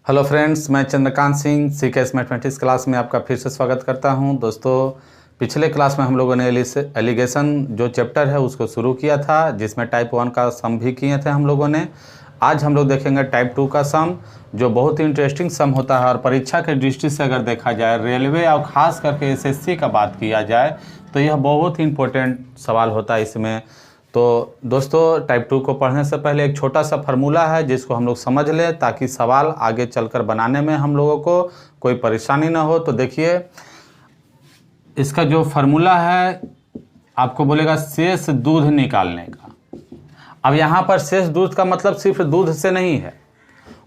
Hello friends, मैं Chandrakant Singh CKS mathematics class में आपका फिर से स्वागत करता हूं। दोस्तों, पिछले क्लास में हम लोगों ने एलिगेशन जो चैप्टर है उसको शुरू किया था, जिसमें टाइप 1 का सम भी किए थे हम लोगों ने। आज हम लोग देखेंगे टाइप 2 का सम, जो बहुत ही इंटरेस्टिंग सम होता है और परीक्षा के दृष्टि से अगर देखा जाए, रेलवे और ख़ास करके एसएससी का बात किया जाए तो यह बहुत ही इंपॉर्टेंट सवाल होता है इसमें। तो दोस्तों, टाइप 2 को पढ़ने से पहले एक छोटा सा फार्मूला है जिसको हम लोग समझ लें, ताकि सवाल आगे चलकर बनाने में हम लोगों को कोई परेशानी ना हो। तो देखिए, इसका जो फार्मूला है आपको बोलेगा शेष दूध निकालने का। अब यहाँ पर शेष दूध का मतलब सिर्फ दूध से नहीं है,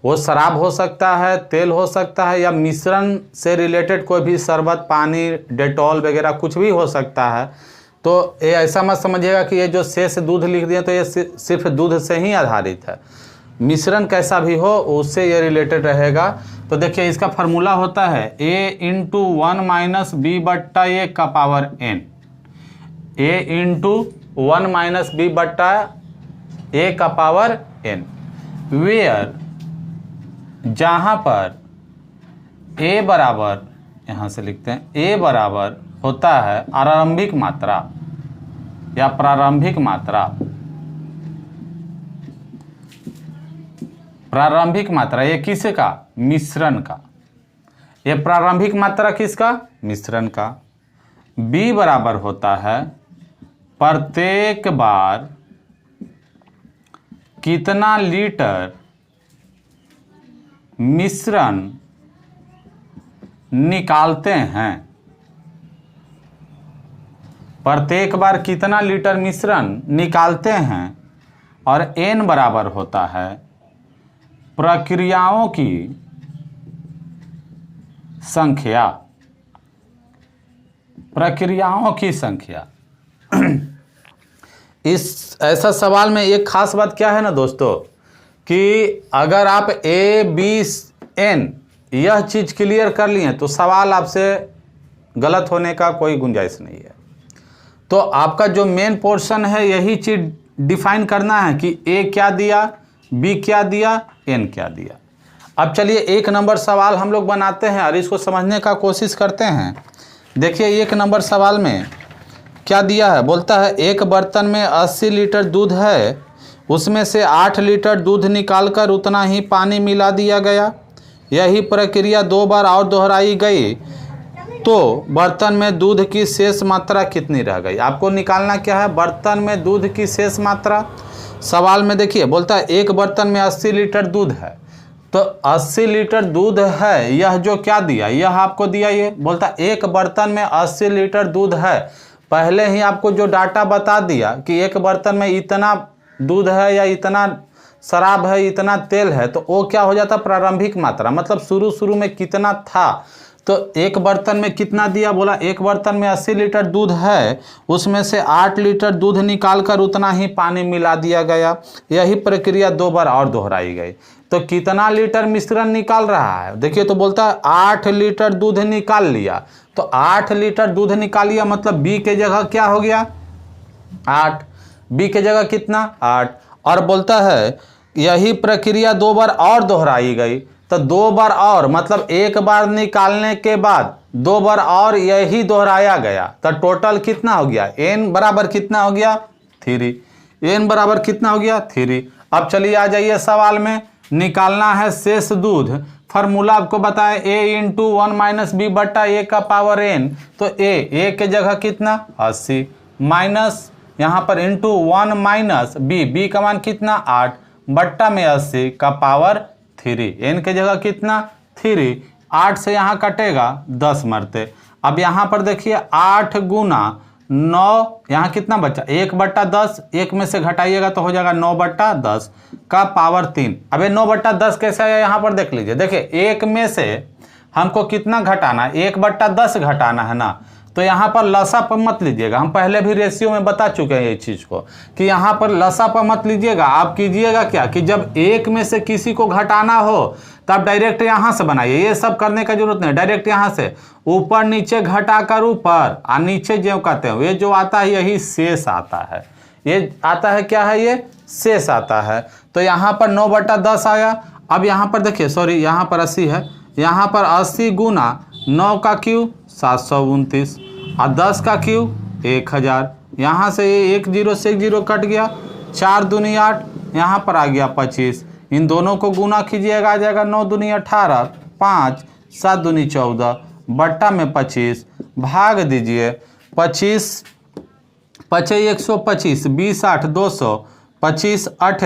वो शराब हो सकता है, तेल हो सकता है, या मिश्रण से रिलेटेड कोई भी शरबत, पानी, डेटॉल वगैरह कुछ भी हो सकता है। तो ये ऐसा मत समझिएगा कि ये जो शेष दूध लिख दिए तो ये सिर्फ दूध से ही आधारित है। मिश्रण कैसा भी हो उससे ये रिलेटेड रहेगा। तो देखिए, इसका फार्मूला होता है a इंटू 1 माइनस बी बट्टा ए का power n। a into 1 minus b बट्टा ए का पावर n, वेयर जहाँ पर a बराबर, यहाँ से लिखते हैं a बराबर होता है आरंभिक मात्रा या प्रारंभिक मात्रा। प्रारंभिक मात्रा ये किसका? मिश्रण का। ये प्रारंभिक मात्रा किसका? मिश्रण का। b बराबर होता है प्रत्येक बार कितना लीटर मिश्रण निकालते हैं। प्रत्येक बार कितना लीटर मिश्रण निकालते हैं। और n बराबर होता है प्रक्रियाओं की संख्या। प्रक्रियाओं की संख्या। इस ऐसा सवाल में एक खास बात क्या है ना दोस्तों, कि अगर आप a b n यह चीज क्लियर कर लिए तो सवाल आपसे गलत होने का कोई गुंजाइश नहीं है। तो आपका जो मेन पोर्शन है यही चीज डिफाइन करना है कि a क्या दिया, b क्या दिया, n क्या दिया। अब चलिए एक नंबर सवाल हम लोग बनाते हैं और इसको समझने का कोशिश करते हैं। देखिए, एक नंबर सवाल में क्या दिया है, बोलता है एक बर्तन में 80 लीटर दूध है, उसमें से 8 लीटर दूध निकालकर उतना ही पानी मिला दिया गया। यही प्रक्रिया 2 बार और दोहराई गई तो बर्तन में दूध की शेष मात्रा कितनी रह गई। आपको निकालना क्या है, बर्तन में दूध की शेष मात्रा। सवाल में देखिए, बोलता है एक बर्तन में 80 लीटर दूध है, तो 80 लीटर दूध है, यह जो क्या दिया, यह आपको दिया। ये बोलता है एक बर्तन में 80 लीटर दूध है। पहले ही आपको जो डाटा बता दिया कि एक बर्तन में इतना दूध है या इतना शराब है, इतना तेल है, तो वो क्या हो जाता, प्रारंभिक मात्रा, मतलब शुरू में कितना था। तो एक बर्तन में कितना दिया, बोला एक बर्तन में 80 लीटर दूध है, उसमें से 8 लीटर दूध निकालकर उतना ही पानी मिला दिया गया। यही प्रक्रिया 2 बार और दोहराई गई। तो कितना लीटर मिश्रण निकाल रहा है, देखिए, तो बोलता है 8 लीटर दूध निकाल लिया। तो 8 लीटर दूध निकाल लिया, मतलब b के जगह क्या हो गया, 8। b के जगह कितना, 8। और बोलता है यही प्रक्रिया 2 बार और दोहराई गई। तो 2 बार और मतलब एक बार निकालने के बाद 2 बार और यही दोहराया गया। तो टोटल कितना हो गया, n बराबर कितना हो गया, 3। n बराबर कितना हो गया, 3। अब चलिए आ जाइए सवाल में, निकालना है शेष दूध। फार्मूला आपको बताया a इंटू 1 माइनस बी बट्टा ए का पावर n। तो a के जगह कितना, 80, माइनस यहाँ पर इंटू 1 माइनस b का मान कितना, 8, बट्टा में 80 का पावर 3। n के जगह कितना, 3। 8 से यहाँ कटेगा 10 मरते। अब यहाँ पर देखिए 8 गुना 9, यहाँ कितना बचा, 1 बट्टा 10, 1 में से घटाइएगा तो हो जाएगा 9 बट्टा 10 का पावर 3। अब ये 9 बट्टा 10 कैसे आया, यहाँ पर देख लीजिए। देखिए, 1 में से हमको कितना घटाना है, 1 बट्टा 10 घटाना है ना। तो यहाँ पर लसा पर मत लीजिएगा, हम पहले भी रेशियो में बता चुके हैं ये चीज़ को, कि यहाँ पर लसा पर मत लीजिएगा। आप कीजिएगा क्या कि जब 1 में से किसी को घटाना हो तब डायरेक्ट यहाँ से बनाइए, ये सब करने का जरूरत नहीं, डायरेक्ट यहाँ से ऊपर नीचे घटाकर ऊपर और नीचे जो कहते हैं, ये जो आता है यही शेष आता है। ये आता है क्या है, ये शेष आता है। तो यहाँ पर 9/10 आया। अब यहाँ पर देखिए, सॉरी यहाँ पर 80 है, यहाँ पर 80 गुना 9 का क्यू 729 और 10 का क्यू 1000। यहाँ से ये 1 0 से 1 0 कट गया, 4 दूनी 8, यहाँ पर आ गया 25। इन दोनों को गुना कीजिएगा, आ जाएगा 9 दूनी 18, 5 7 दूनी 14 बट्टा में 25, भाग दीजिए 25 पचे 125, 20 8 200, 25 8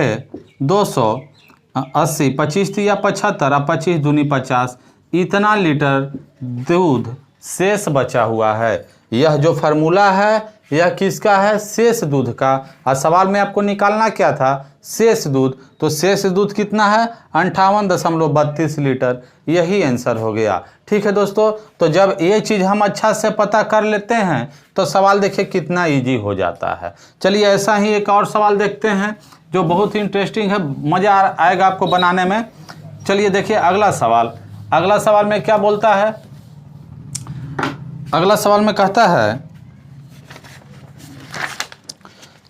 280, 25 या 75 और 25 दूनी 50। इतना लीटर दूध शेष बचा हुआ है। यह जो फार्मूला है यह किसका है? शेष दूध का। और सवाल में आपको निकालना क्या था? शेष दूध। तो शेष दूध कितना है? 58.32 लीटर। यही आंसर हो गया। ठीक है दोस्तों, तो जब ये चीज़ हम अच्छा से पता कर लेते हैं तो सवाल देखिए कितना इजी हो जाता है। चलिए ऐसा ही एक और सवाल देखते हैं जो बहुत ही इंटरेस्टिंग है, मज़ा आएगा आपको बनाने में। चलिए देखिए अगला सवाल। अगला सवाल में क्या बोलता है? अगला सवाल में कहता है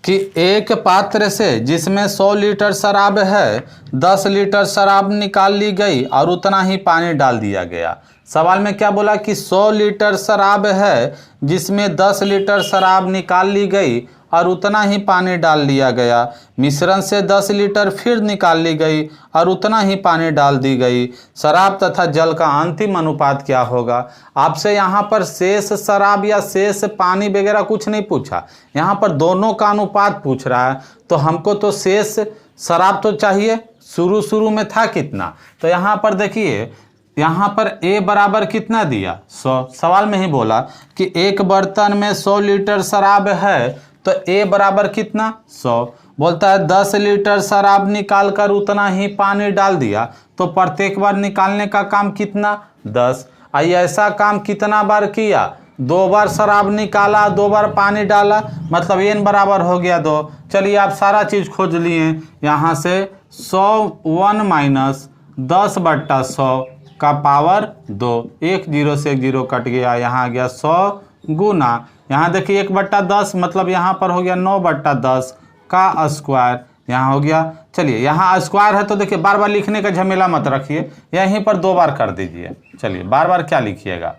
कि एक पात्र से जिसमें 100 लीटर शराब है, 10 लीटर शराब निकाल ली गई और उतना ही पानी डाल दिया गया। सवाल में क्या बोला कि 100 लीटर शराब है जिसमें 10 लीटर शराब निकाल ली गई और उतना ही पानी डाल दिया गया। मिश्रण से 10 लीटर फिर निकाल ली गई और उतना ही पानी डाल दी गई। शराब तथा जल का अंतिम अनुपात क्या होगा? आपसे यहाँ पर शेष शराब या शेष पानी वगैरह कुछ नहीं पूछा, यहाँ पर दोनों का अनुपात पूछ रहा है। तो हमको तो शेष शराब तो चाहिए, शुरू में था कितना? तो यहाँ पर देखिए, यहाँ पर A बराबर कितना दिया? 100। सवाल में ही बोला कि एक बर्तन में 100 लीटर शराब है, तो A बराबर कितना? 100। बोलता है 10 लीटर शराब निकाल कर उतना ही पानी डाल दिया, तो प्रत्येक बार निकालने का काम कितना? 10। आइए ऐसा काम कितना बार किया? 2 बार शराब निकाला, 2 बार पानी डाला, मतलब n बराबर हो गया 2। चलिए आप सारा चीज़ खोज लिए। यहाँ से 100 माइनस 10/100 का पावर 2, 1 0 से 1 0 कट गया, यहाँ आ गया 100 गुना, यहाँ देखिए 1/10 मतलब यहाँ पर हो गया 9/10 का स्क्वायर, यहाँ हो गया। चलिए यहाँ स्क्वायर है तो देखिए बार बार लिखने का झमेला मत रखिए, यहीं पर 2 बार कर दीजिए। चलिए बार बार क्या लिखिएगा,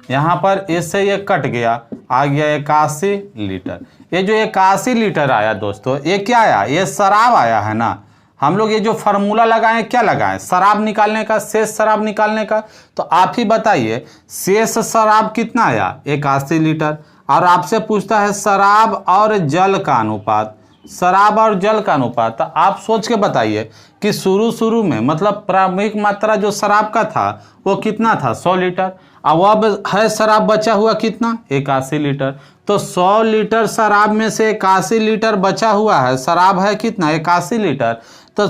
यहाँ पर इससे ये कट गया, आ गया 81 लीटर। ये जो 81 लीटर आया दोस्तों, ये क्या आया? ये शराब आया है ना। हम लोग ये जो फार्मूला लगाएं, क्या लगाएं? शराब निकालने का, शेष शराब निकालने का। तो आप ही बताइए शेष शराब कितना आया? 81 लीटर। और आपसे पूछता है शराब और जल का अनुपात, शराब और जल का अनुपात। तो आप सोच के बताइए कि शुरू में मतलब प्रारंभिक मात्रा जो शराब का था वो कितना था? 100 लीटर। अब है शराब बचा हुआ कितना? 81 लीटर। तो 100 लीटर शराब में से 81 लीटर बचा हुआ है, शराब है कितना? 81 लीटर। तो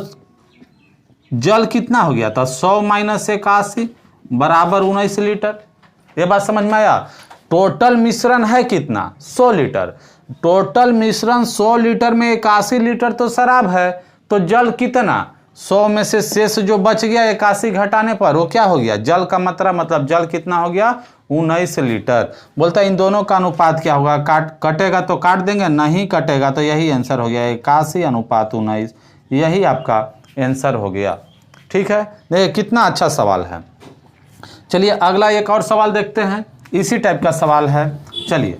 जल कितना हो गया था? 100 माइनस 81 बराबर 19 लीटर। ये बात समझ में आया? टोटल मिश्रण है कितना? 100 लीटर। टोटल मिश्रण 100 लीटर में 81 लीटर तो शराब है, तो जल कितना? 100 में से शेष जो बच गया 81 घटाने पर वो क्या हो गया? जल का मात्रा, मतलब जल कितना हो गया? 19 लीटर। बोलता है इन दोनों का अनुपात क्या होगा? कटेगा तो काट देंगे, नहीं कटेगा तो यही आंसर हो गया 81/19। यही आपका आंसर हो गया। ठीक है, देखिए कितना अच्छा सवाल है। चलिए अगला एक और सवाल देखते हैं, इसी टाइप का सवाल है। चलिए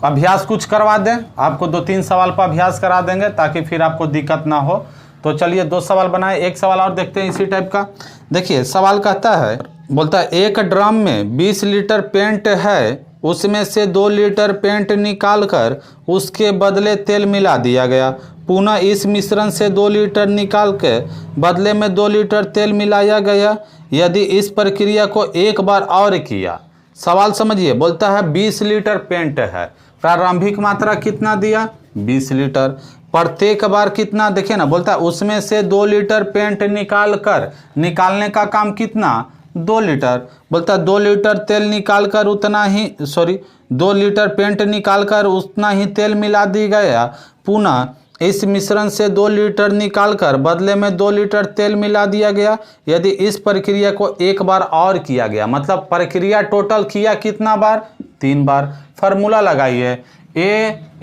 अभ्यास कुछ करवा दें, आपको 2-3 सवाल पर अभ्यास करा देंगे ताकि फिर आपको दिक्कत ना हो। तो चलिए 2 सवाल बनाए, एक सवाल और देखते हैं इसी टाइप का। देखिए सवाल कहता है, बोलता है एक ड्रम में 20 लीटर पेंट है, उसमें से 2 लीटर पेंट निकालकर उसके बदले तेल मिला दिया गया। पुनः इस मिश्रण से 2 लीटर निकाल के बदले में 2 लीटर तेल मिलाया गया। यदि इस प्रक्रिया को एक बार और किया। सवाल समझिए, बोलता है 20 लीटर पेंट है, प्रारंभिक मात्रा कितना दिया? 20 लीटर। प्रत्येक बार कितना? देखिए ना, बोलता है उसमें से 2 लीटर पेंट निकालने का काम कितना? 2 लीटर। बोलता है 2 लीटर तेल निकालकर उतना ही 2 लीटर पेंट निकालकर उतना ही तेल मिला दी गया। पुनः इस मिश्रण से 2 लीटर निकालकर बदले में 2 लीटर तेल मिला दिया गया। यदि इस प्रक्रिया को एक बार और किया गया, मतलब प्रक्रिया टोटल किया कितना बार? 3 बार। फार्मूला लगाइए, A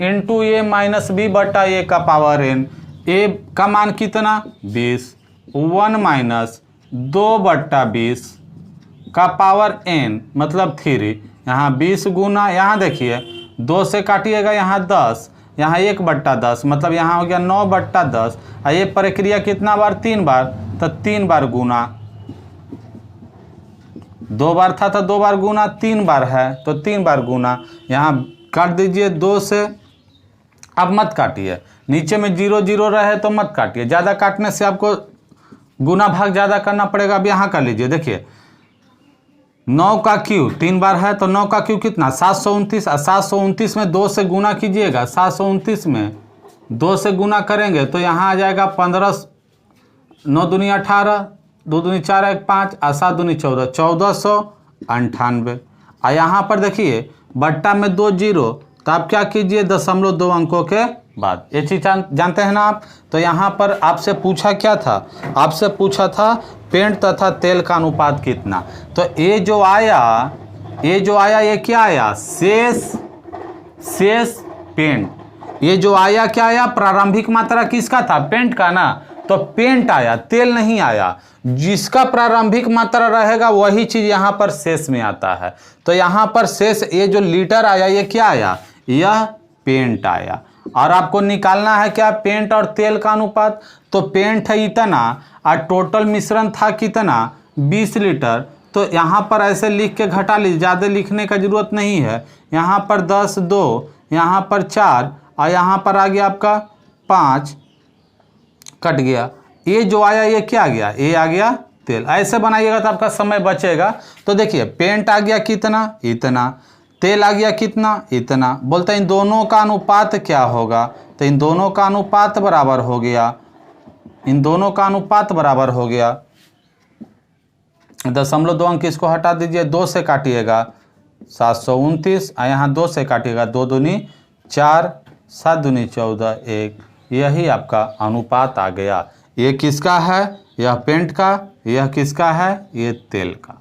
× A - B/A का पावर n। A का मान कितना? 20। 1 - 2/20 का पावर n मतलब 3। यहाँ 20 गुना, यहाँ देखिए 2 से काटिएगा, यहाँ 10, यहाँ 1/10 मतलब यहाँ हो गया 9/10। और ये प्रक्रिया कितना बार? 3 बार, तो 3 बार गुना, 2 बार था तो 2 बार गुना, 3 बार है तो 3 बार गुना। यहाँ काट दीजिए 2 से, अब मत काटिए, नीचे में 0 0 रहे तो मत काटिए, ज़्यादा काटने से आपको गुना भाग ज़्यादा करना पड़ेगा। अब यहाँ कर लीजिए, देखिए 9 का क्यू 3 बार है तो 9 का क्यू कितना? 729। 729 में 2 से गुना कीजिएगा, 729 में 2 से गुना करेंगे तो यहाँ आ जाएगा 15, 9 दूनी 18, 2 दूनी 4 1 5 और 7 दूनी 14, 1498। और यहाँ पर देखिए बट्टा में 2 0, तो आप क्या कीजिए 0.2 अंकों के बाद। ये चीज़ जानते हैं ना आप। तो यहाँ पर आपसे पूछा क्या था? आपसे पूछा था पेंट तथा तेल का अनुपात कितना। तो ये जो आया ये क्या आया? शेष पेंट। ये जो आया क्या आया? प्रारंभिक मात्रा किसका था? पेंट का ना। तो पेंट आया, तेल नहीं आया। जिसका प्रारंभिक मात्रा रहेगा वही चीज यहाँ पर शेष में आता है। तो यहाँ पर शेष, ये जो लीटर आया ये क्या आया? यह पेंट आया। और आपको निकालना है क्या? पेंट और तेल का अनुपात। तो पेंट है इतना और टोटल मिश्रण था कितना? 20 लीटर। तो यहाँ पर ऐसे लिख के घटा लीजिए, ज़्यादा लिखने का जरूरत नहीं है। यहाँ पर 10, 2, यहाँ पर 4 और यहाँ पर आ गया आपका 5, कट गया। ये जो आया ये क्या आ गया? ये आ गया तेल। ऐसे बनाइएगा तो आपका समय बचेगा। तो देखिए पेंट आ गया कितना? इतना। तेल आ गया कितना? इतना। बोलते हैं इन दोनों का अनुपात क्या होगा? तो इन दोनों का अनुपात बराबर हो गया, इन दोनों का अनुपात बराबर हो गया 0.2 अंक इसको हटा दीजिए, 2 से काटिएगा 729 और यहाँ 2 से काटिएगा 2 दूनी 4, 7 दूनी 14, 1। यही आपका अनुपात आ गया। ये किसका है? यह पेंट का। यह किसका है? ये तेल का।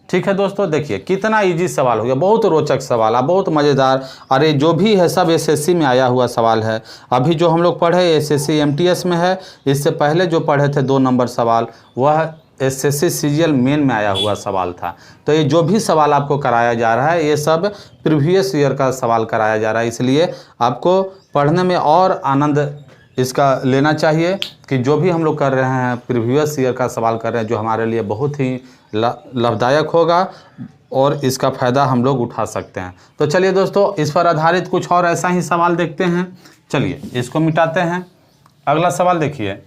ठीक है दोस्तों, देखिए कितना इजी सवाल हो गया, बहुत रोचक सवाल है, बहुत मज़ेदार। अरे जो भी है सब एसएससी में आया हुआ सवाल है। अभी जो हम लोग पढ़े एसएससी एमटीएस में है, इससे पहले जो पढ़े थे 2 नंबर सवाल वह एसएससी सीजीएल मेन में आया हुआ सवाल था। तो ये जो भी सवाल आपको कराया जा रहा है ये सब प्रीवियस ईयर का सवाल कराया जा रहा है, इसलिए आपको पढ़ने में और आनंद इसका लेना चाहिए कि जो भी हम लोग कर रहे हैं प्रीवियस ईयर का सवाल कर रहे हैं, जो हमारे लिए बहुत ही लाभदायक होगा और इसका फ़ायदा हम लोग उठा सकते हैं। तो चलिए दोस्तों, इस पर आधारित कुछ और ऐसा ही सवाल देखते हैं। चलिए इसको मिटाते हैं। अगला सवाल देखिए,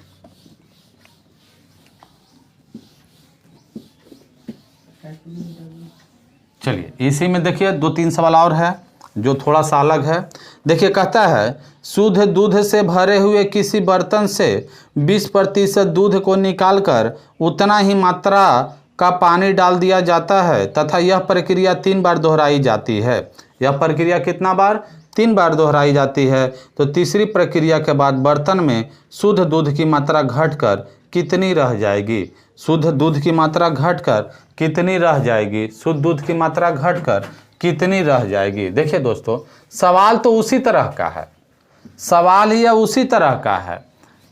चलिए इसी में देखिए 2-3 सवाल और है जो थोड़ा सा अलग है। देखिए कहता है शुद्ध दूध से भरे हुए किसी बर्तन से 20% दूध को निकालकर उतना ही मात्रा का पानी डाल दिया जाता है तथा यह प्रक्रिया 3 बार दोहराई जाती है। यह प्रक्रिया कितना बार? 3 बार दोहराई जाती है। तो तीसरी प्रक्रिया के बाद बर्तन में शुद्ध दूध की मात्रा घटकर कितनी रह जाएगी? शुद्ध दूध की मात्रा घटकर कितनी रह जाएगी? शुद्ध दूध की मात्रा घटकर कितनी रह जाएगी? देखिए दोस्तों, सवाल तो उसी तरह का है, सवाल ही उसी तरह का है।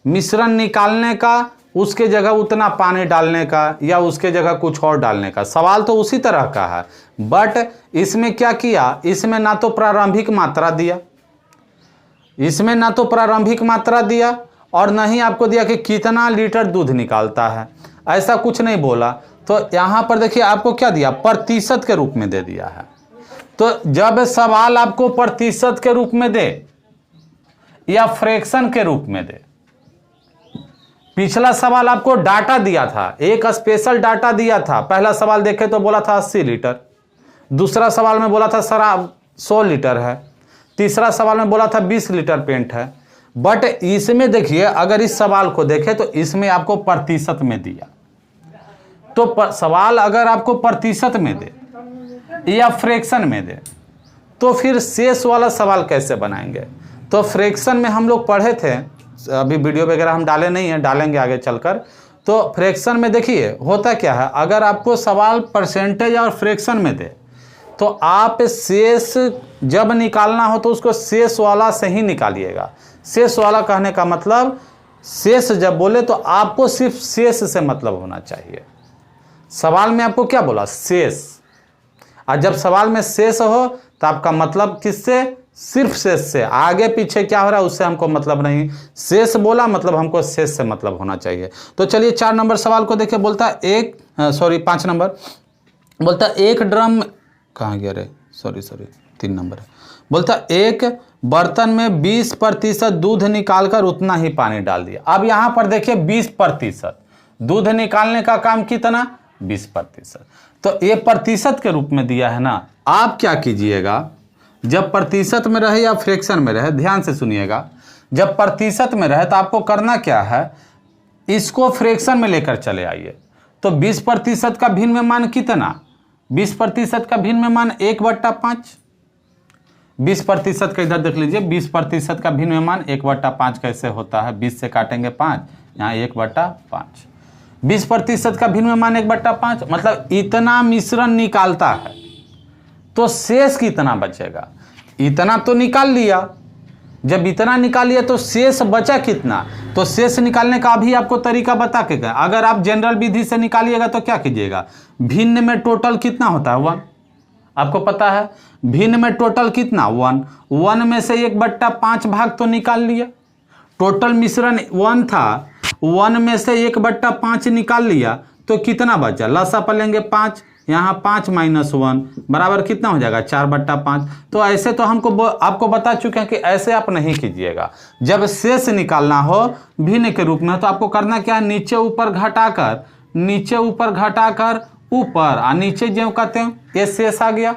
मिश्रण निकालने का, उसके जगह उतना पानी डालने का या उसके जगह कुछ और डालने का, सवाल तो उसी तरह का है। बट इसमें क्या किया? इसमें ना तो प्रारंभिक मात्रा दिया, इसमें ना तो प्रारंभिक मात्रा दिया और न ही आपको दिया कि कितना लीटर दूध निकालता है, ऐसा कुछ नहीं बोला। तो यहाँ पर देखिए आपको क्या दिया? प्रतिशत के रूप में दे दिया है। तो जब सवाल आपको प्रतिशत के रूप में दे या फ्रैक्शन के रूप में दे, पिछला सवाल आपको डाटा दिया था, एक स्पेशल डाटा दिया था। पहला सवाल देखे तो बोला था 80 लीटर, दूसरा सवाल में बोला था शराब 100 लीटर है, तीसरा सवाल में बोला था 20 लीटर पेंट है। बट इसमें देखिए, अगर इस सवाल को देखें तो इसमें आपको प्रतिशत में दिया। तो सवाल अगर आपको प्रतिशत में दे या फ्रैक्शन में दे तो फिर शेष वाला सवाल कैसे बनाएंगे? तो फ्रैक्शन में हम लोग पढ़े थे, अभी वीडियो वगैरह हम डाले नहीं हैं, डालेंगे आगे चलकर। तो फ्रैक्शन में देखिए होता क्या है, अगर आपको सवाल परसेंटेज और फ्रैक्शन में दे तो आप शेष जब निकालना हो तो उसको शेष वाला से ही निकालिएगा। शेष वाला कहने का मतलब शेष जब बोले तो आपको सिर्फ शेष से मतलब होना चाहिए। सवाल में आपको क्या बोला? शेष। और जब सवाल में शेष हो तो आपका मतलब किससे? सिर्फ शेष से। आगे पीछे क्या हो रहा है उससे हमको मतलब नहीं। शेष बोला मतलब हमको शेष से मतलब होना चाहिए। तो चलिए 4 नंबर सवाल को देखिए। बोलता है 5 नंबर बोलता है एक ड्रम, कहाँ गया रे, सॉरी 3 नंबर है। बोलता एक बर्तन में 20% दूध निकालकर उतना ही पानी डाल दिया। अब यहां पर देखिए 20% दूध निकालने का काम कितना? 20%। तो ये प्रतिशत के रूप में दिया है ना। आप क्या कीजिएगा, जब प्रतिशत में रहे या फ्रैक्शन में रहे, ध्यान से सुनिएगा। जब प्रतिशत में रहे तो आपको करना क्या है, इसको फ्रैक्शन में लेकर चले आइए। तो 20% का भिन्न में मान कितना? 20% का भिन्न में मान 1/5। 20% का इधर देख लीजिए, 20% का भिन्न में मान 1/5 कैसे होता है? 20 से काटेंगे 5, यहाँ 1/5। 20% का भिन्न में मान 1/5 मतलब इतना मिश्रण निकालता है। तो शेष कितना बचेगा? इतना तो निकाल लिया। जब इतना निकाल लिया तो शेष बचा कितना? तो शेष निकालने का अभी आपको तरीका बता के गया। अगर आप जनरल विधि से निकालिएगा तो क्या कीजिएगा, भिन्न में टोटल कितना होता है? 1। आपको पता है भिन्न में टोटल कितना? 1 में से 1/5 भाग तो निकाल लिया। टोटल मिश्रण 1 था, 1 में से 1/5 निकाल लिया तो कितना बचा? लसा पलेंगे 5, यहाँ 5 - 1 बराबर कितना हो जाएगा? 4/5। तो ऐसे तो हमको आपको बता चुके हैं कि ऐसे आप नहीं कीजिएगा। जब शेष निकालना हो भिन्न के रूप में तो आपको करना क्या है, नीचे ऊपर घटाकर ऊपर और नीचे जो कहते हैं ये शेष आ गया,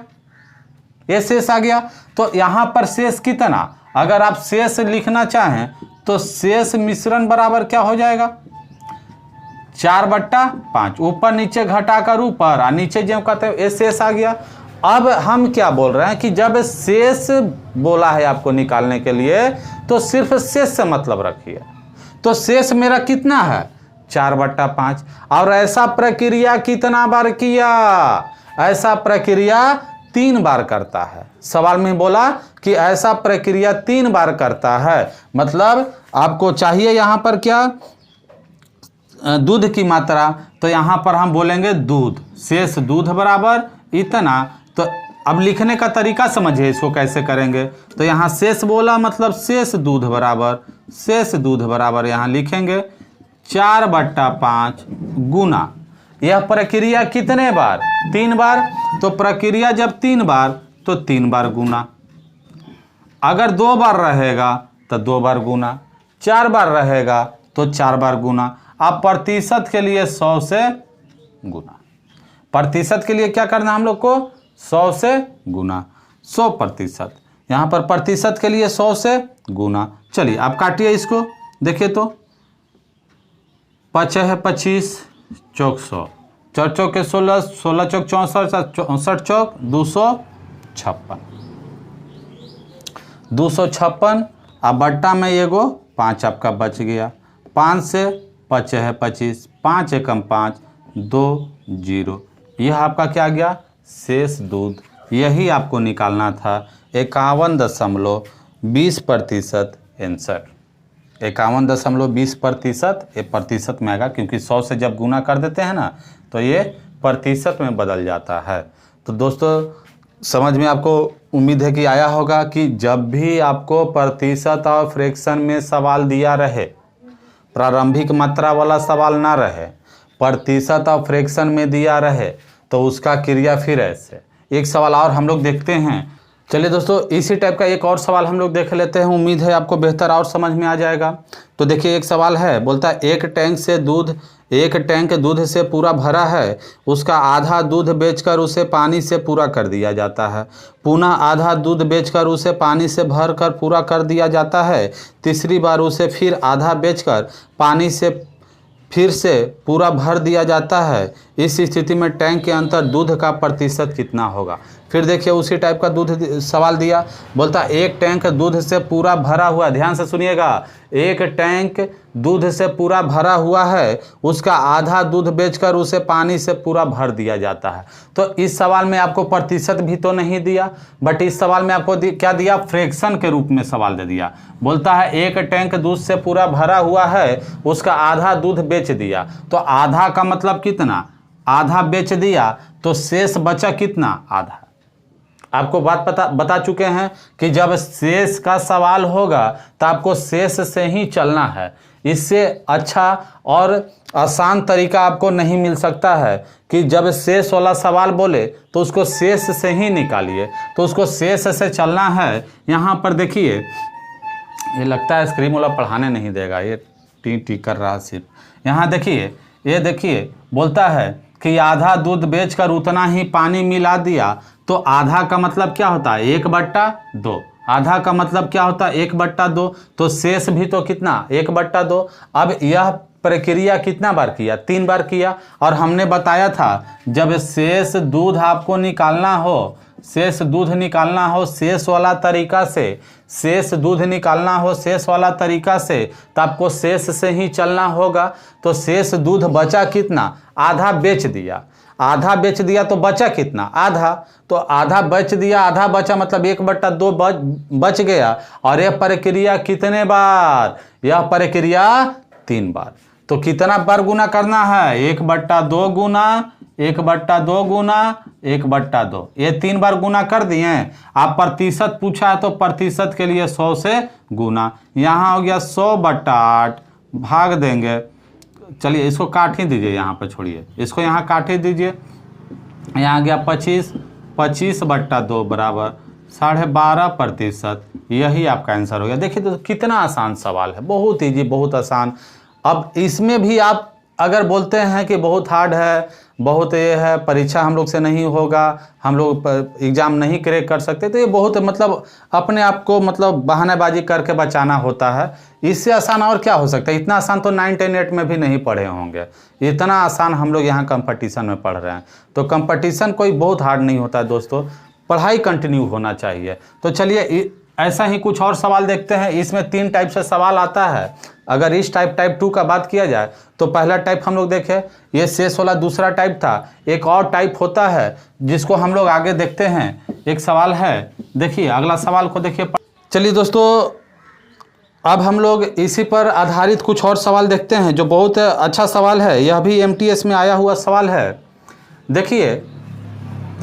ये शेष आ गया। तो यहाँ पर शेष कितना, अगर आप शेष लिखना चाहें तो शेष मिश्रण बराबर क्या हो जाएगा? 4/5। ऊपर नीचे घटाकर ऊपर और नीचे जो कहते हैं ये शेष आ गया। अब हम क्या बोल रहे हैं कि जब शेष बोला है आपको निकालने के लिए तो सिर्फ शेष से मतलब रखिए। तो शेष मेरा कितना है? 4/5। और ऐसा प्रक्रिया कितना बार किया? ऐसा प्रक्रिया 3 बार करता है। सवाल में बोला कि ऐसा प्रक्रिया 3 बार करता है, मतलब आपको चाहिए यहां पर क्या, दूध की मात्रा। तो यहां पर हम बोलेंगे दूध, शेष दूध बराबर इतना। तो अब लिखने का तरीका समझिए इसको कैसे करेंगे। तो यहां शेष बोला मतलब शेष दूध बराबर यहां लिखेंगे 4/5 गुना। यह प्रक्रिया कितने बार? 3 बार। तो प्रक्रिया जब 3 बार तो 3 बार गुना। अगर 2 बार रहेगा तो 2 बार गुना, 4 बार रहेगा तो 4 बार गुना। अब प्रतिशत के लिए 100 से गुना। प्रतिशत के लिए क्या करना हम लोग को? 100 से गुना। 100%। यहाँ पर प्रतिशत के लिए 100 से गुना। चलिए आप काटिए इसको, देखिए तो 5 है 25 चौक 100, 4 चौक के 16, 16 चौक 64, 64 चौक 256, 256। अब बट्टा में एगो 5 आपका बच गया। 5 से 5 है 25, 5 एकम 5, 2 0। यह आपका क्या गया? शेष दूध। यही आपको निकालना था। 51.20% आंसर। 51.20% ये प्रतिशत में आएगा, क्योंकि 100 से जब गुना कर देते हैं ना तो ये प्रतिशत में बदल जाता है। तो दोस्तों समझ में आपको उम्मीद है कि आया होगा कि जब भी आपको प्रतिशत और फ्रैक्शन में सवाल दिया रहे, प्रारंभिक मात्रा वाला सवाल ना रहे, प्रतिशत और फ्रैक्शन में दिया रहे, तो उसका क्रिया फिर ऐसे। एक सवाल और हम लोग देखते हैं। चलिए दोस्तों इसी टाइप का एक और सवाल हम लोग देख लेते हैं। उम्मीद है आपको बेहतर और समझ में आ जाएगा। तो देखिए एक सवाल है, बोलता है एक टैंक दूध से पूरा भरा है, उसका आधा दूध बेचकर उसे पानी से पूरा कर दिया जाता है, पुनः आधा दूध बेचकर उसे पानी से भर कर पूरा कर दिया जाता है, तीसरी बार उसे फिर आधा बेचकर पानी से फिर से पूरा भर दिया जाता है। इस स्थिति में टैंक के अंदर दूध का प्रतिशत कितना होगा। फिर देखिए उसी टाइप का दूध सवाल दिया, बोलता एक टैंक दूध से पूरा भरा हुआ, ध्यान से सुनिएगा, एक टैंक दूध से पूरा भरा हुआ है, उसका आधा दूध बेचकर उसे पानी से पूरा भर दिया जाता है। तो इस सवाल में आपको प्रतिशत भी तो नहीं दिया, बट इस सवाल में आपको क्या दिया, फ्रैक्शन के रूप में सवाल दे दिया। बोलता है एक टैंक दूध से पूरा भरा हुआ है, उसका आधा दूध बेच दिया। तो आधा का मतलब कितना, आधा बेच दिया, तो शेष बचा कितना, आधा। आपको बात बता चुके हैं कि जब शेष का सवाल होगा तो आपको शेष से ही चलना है। इससे अच्छा और आसान तरीका आपको नहीं मिल सकता है कि जब शेष वाला सवाल बोले तो उसको शेष से ही निकालिए, तो उसको शेष से चलना है। यहाँ पर देखिए, ये लगता है स्क्रीन वाला पढ़ाने नहीं देगा, ये टी कर रहा सिर्फ। यहाँ देखिए, ये देखिए बोलता है कि आधा दूध बेचकर उतना ही पानी मिला दिया। तो आधा का मतलब क्या होता है, 1/2। आधा का मतलब क्या होता है, 1/2। तो शेष भी तो कितना, 1/2। अब यह प्रक्रिया कितना बार किया, 3 बार किया। और हमने बताया था जब शेष दूध आपको निकालना हो, शेष दूध निकालना हो शेष वाला तरीका से, शेष दूध निकालना हो शेष वाला तरीका से, तो आपको शेष से ही चलना होगा। तो शेष दूध बचा कितना, आधा बेच दिया। आधा बेच दिया तो बचा कितना, आधा। तो आधा बेच दिया, आधा बचा, मतलब 1/2 बच गया। और यह प्रक्रिया कितने बार, यह प्रक्रिया 3 बार। तो कितना बार गुना करना है, 1/2 गुना 1/2 गुना 1/2, ये 3 बार गुना कर दिए। आप प्रतिशत पूछा है तो प्रतिशत के लिए 100 से गुना। यहाँ हो गया 100/8, भाग देंगे। चलिए इसको काट ही दीजिए, यहाँ पर छोड़िए, इसको यहाँ काट ही दीजिए। यहाँ गया 25/2 बराबर 12.5%। यही आपका आंसर हो गया। देखिए तो कितना आसान सवाल है, बहुत ईजी, बहुत आसान। अब इसमें भी आप अगर बोलते हैं कि बहुत हार्ड है, बहुत ये है, परीक्षा हम लोग से नहीं होगा, हम लोग एग्ज़ाम नहीं क्रैक कर सकते, तो ये बहुत मतलब अपने आप को मतलब बहानेबाजी करके बचाना होता है। इससे आसान और क्या हो सकता है। इतना आसान तो 9, 10, 8 में भी नहीं पढ़े होंगे, इतना आसान हम लोग यहाँ कंपटीशन में पढ़ रहे हैं। तो कंपटीशन कोई बहुत हार्ड नहीं होता है दोस्तों, पढ़ाई कंटिन्यू होना चाहिए। तो चलिए ऐसा ही कुछ और सवाल देखते हैं। इसमें 3 टाइप से सवाल आता है। अगर इस टाइप 2 का बात किया जाए तो पहला टाइप हम लोग देखें, ये शेष वाला दूसरा टाइप था। एक और टाइप होता है जिसको हम लोग आगे देखते हैं। एक सवाल है, देखिए अगला सवाल को देखिए। चलिए दोस्तों, अब हम लोग इसी पर आधारित कुछ और सवाल देखते हैं जो बहुत अच्छा सवाल है। यह भी MTS में आया हुआ सवाल है। देखिए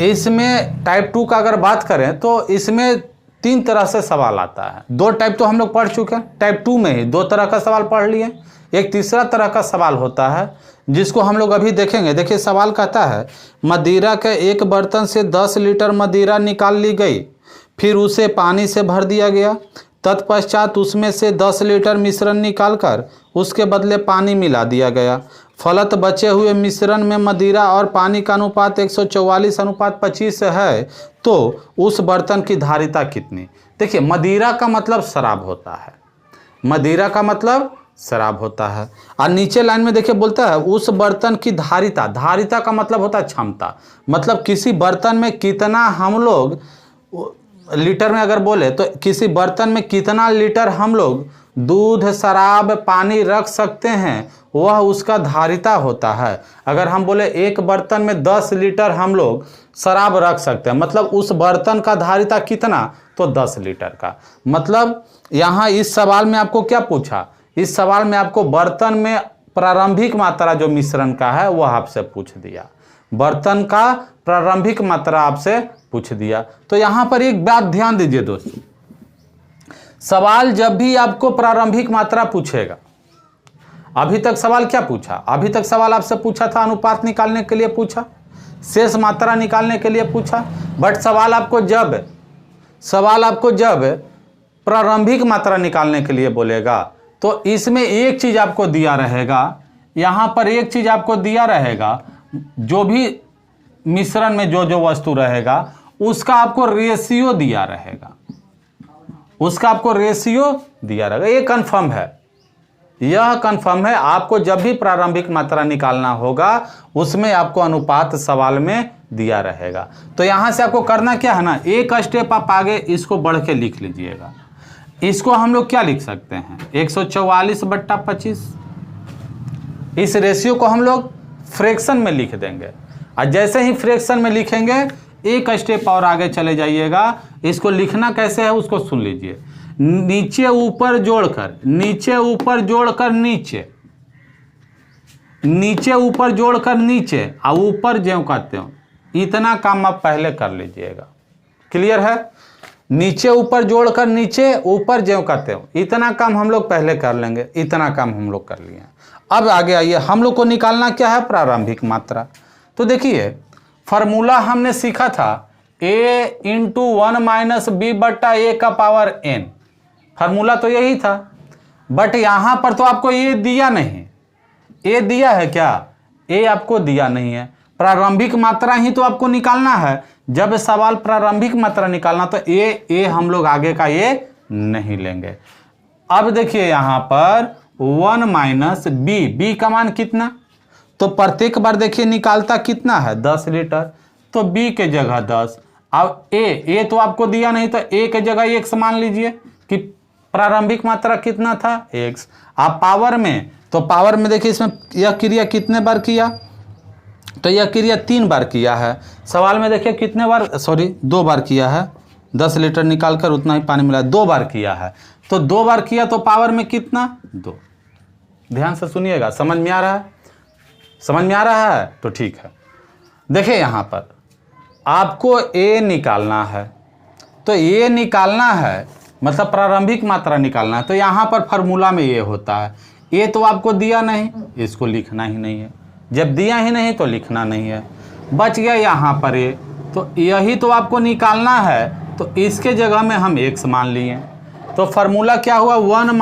इसमें टाइप 2 का अगर बात करें तो इसमें 3 तरह से सवाल आता है। 2 टाइप तो हम लोग पढ़ चुके हैं, टाइप 2 में ही 2 तरह का सवाल पढ़ लिए। एक तीसरा तरह का सवाल होता है जिसको हम लोग अभी देखेंगे। देखिए सवाल कहता है, मदिरा के एक बर्तन से 10 लीटर मदिरा निकाल ली गई, फिर उसे पानी से भर दिया गया। तत्पश्चात उसमें से 10 लीटर मिश्रण निकालकर उसके बदले पानी मिला दिया गया। फलत बचे हुए मिश्रण में मदिरा और पानी का अनुपात 144:25 है, तो उस बर्तन की धारिता कितनी। देखिए मदिरा का मतलब शराब होता है, मदिरा का मतलब शराब होता है। और नीचे लाइन में देखिए बोलता है उस बर्तन की धारिता, धारिता का मतलब होता है क्षमता, मतलब किसी बर्तन में कितना हम लोग, लीटर में अगर बोले तो किसी बर्तन में कितना लीटर हम लोग दूध, शराब, पानी रख सकते हैं, वह उसका धारिता होता है। अगर हम बोले एक बर्तन में 10 लीटर हम लोग शराब रख सकते हैं, मतलब उस बर्तन का धारिता कितना, तो 10 लीटर का। मतलब यहाँ इस सवाल में आपको क्या पूछा, इस सवाल में आपको बर्तन में प्रारंभिक मात्रा जो मिश्रण का है वह आपसे पूछ दिया, बर्तन का प्रारंभिक मात्रा आपसे पूछ दिया। तो यहाँ पर एक बात ध्यान दीजिए दोस्तों, सवाल जब भी आपको प्रारंभिक मात्रा पूछेगा, अभी तक सवाल क्या पूछा, अभी तक सवाल आपसे पूछा था अनुपात निकालने के लिए पूछा, शेष मात्रा निकालने के लिए पूछा। बट सवाल आपको जब प्रारंभिक मात्रा निकालने के लिए बोलेगा तो इसमें एक चीज आपको दिया रहेगा, यहाँ पर एक चीज आपको दिया रहेगा, जो भी मिश्रण में जो वस्तु रहेगा उसका आपको रेशियो दिया रहेगा, उसका आपको रेशियो दिया रहेगा। ये कंफर्म है, यह कन्फर्म है। आपको जब भी प्रारंभिक मात्रा निकालना होगा उसमें आपको अनुपात सवाल में दिया रहेगा। तो यहां से आपको करना क्या है ना, एक स्टेप आप आगे इसको बढ़ के लिख लीजिएगा। इसको हम लोग क्या लिख सकते हैं, 144/25। इस रेशियो को हम लोग फ्रैक्शन में लिख देंगे, और जैसे ही फ्रैक्शन में लिखेंगे एक स्टेप और आगे चले जाइएगा। इसको लिखना कैसे है उसको सुन लीजिए। नीचे ऊपर जोड़कर, नीचे ऊपर जोड़कर नीचे, नीचे ऊपर जोड़कर नीचे, और ऊपर ज्यों का त्यों, इतना काम आप पहले कर लीजिएगा। क्लियर है? नीचे ऊपर जोड़कर नीचे, ऊपर ज्यों का त्यों, इतना काम हम लोग पहले कर लेंगे। इतना काम हम लोग कर लिए। अब आगे आइए, हम लोग को निकालना क्या है, प्रारंभिक मात्रा। तो देखिए फॉर्मूला हमने सीखा था a × 1 - b/a का पावर n। फार्मूला तो यही था, बट यहां पर तो आपको ये दिया नहीं। ए दिया है क्या? ए आपको दिया नहीं है। प्रारंभिक मात्रा ही तो आपको निकालना है। जब सवाल प्रारंभिक मात्रा निकालना तो ए हम लोग आगे का ये नहीं लेंगे। अब देखिए यहां पर 1 - b का मान कितना, तो प्रत्येक बार देखिए निकालता कितना है, 10 लीटर। तो b के जगह 10। अब ए तो आपको दिया नहीं, तो a के जगह x मान लीजिए कि प्रारंभिक मात्रा कितना था, x। आप पावर में, तो पावर में देखिए इसमें यह क्रिया कितने बार किया, तो यह क्रिया 3 बार किया है। सवाल में देखिए कितने बार, सॉरी 2 बार किया है। 10 लीटर निकालकर उतना ही पानी मिला, 2 बार किया है। तो 2 बार किया तो पावर में कितना, 2। ध्यान से सुनिएगा, समझ में आ रहा है? समझ में आ रहा है तो ठीक है। देखिए यहाँ पर आपको ए निकालना है, तो ए निकालना है मतलब प्रारंभिक मात्रा निकालना है। तो यहाँ पर फार्मूला में ये होता है, ए तो आपको दिया नहीं, इसको लिखना ही नहीं है। जब दिया ही नहीं तो लिखना नहीं है। बच गया यहाँ पर ए, तो यही तो आपको निकालना है, तो इसके जगह में हम x मान लिए। तो फार्मूला क्या हुआ, 1 -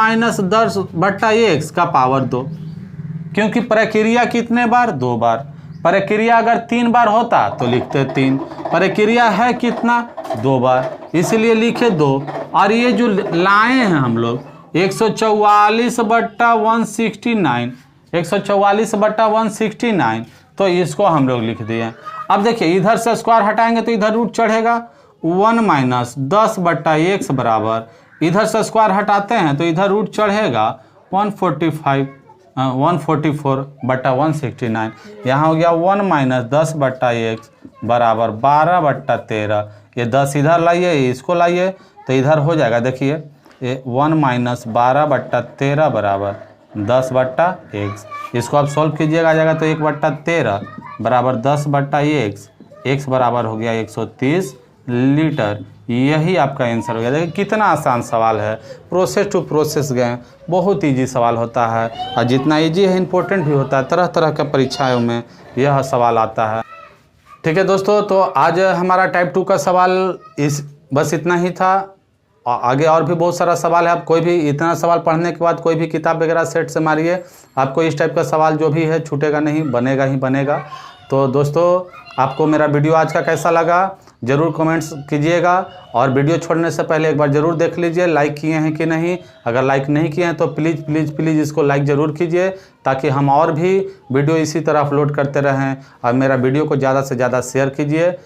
10/x का पावर 2। क्योंकि प्रक्रिया कितने बार, 2 बार। प्रक्रिया अगर 3 बार होता तो लिखते 3। प्रक्रिया है कितना, 2 बार, इसलिए लिखे 2। और ये जो लाए हैं हम लोग 144/169, 144/169, तो इसको हम लोग लिख दिए। अब देखिए इधर से स्क्वायर हटाएंगे तो इधर रूट चढ़ेगा। 1 - 10/x बराबर, इधर से स्क्वायर हटाते हैं तो इधर रूट चढ़ेगा 144/169। यहाँ हो गया 1 - 10/x बराबर 12/13। ये 10 इधर लाइए, इसको लाइए, तो इधर हो जाएगा। देखिए 1 - 12/13 बराबर 10/x। इसको आप सॉल्व कीजिएगा, आ जाएगा तो 1/13 बराबर 10/x। x बराबर हो गया 130 लीटर। यही आपका आंसर हो गया। देखिए कितना आसान सवाल है, प्रोसेस टू प्रोसेस गए, बहुत इजी सवाल होता है। और जितना इजी है इम्पोर्टेंट भी होता है। तरह तरह के परीक्षाओं में यह सवाल आता है। ठीक है दोस्तों, तो आज हमारा टाइप 2 का सवाल बस इतना ही था। आगे और भी बहुत सारा सवाल है। आप कोई भी इतना सवाल पढ़ने के बाद कोई भी किताब वगैरह सेट से मारिए, आपको इस टाइप का सवाल जो भी है छूटेगा नहीं, बनेगा ही बनेगा। तो दोस्तों आपको मेरा वीडियो आज का कैसा लगा ज़रूर कमेंट्स कीजिएगा, और वीडियो छोड़ने से पहले एक बार ज़रूर देख लीजिए लाइक किए हैं कि नहीं। अगर लाइक नहीं किए हैं तो प्लीज़ प्लीज़ प्लीज़ इसको लाइक ज़रूर कीजिए, ताकि हम और भी वीडियो इसी तरह अपलोड करते रहें। और मेरा वीडियो को ज़्यादा से ज़्यादा शेयर कीजिए।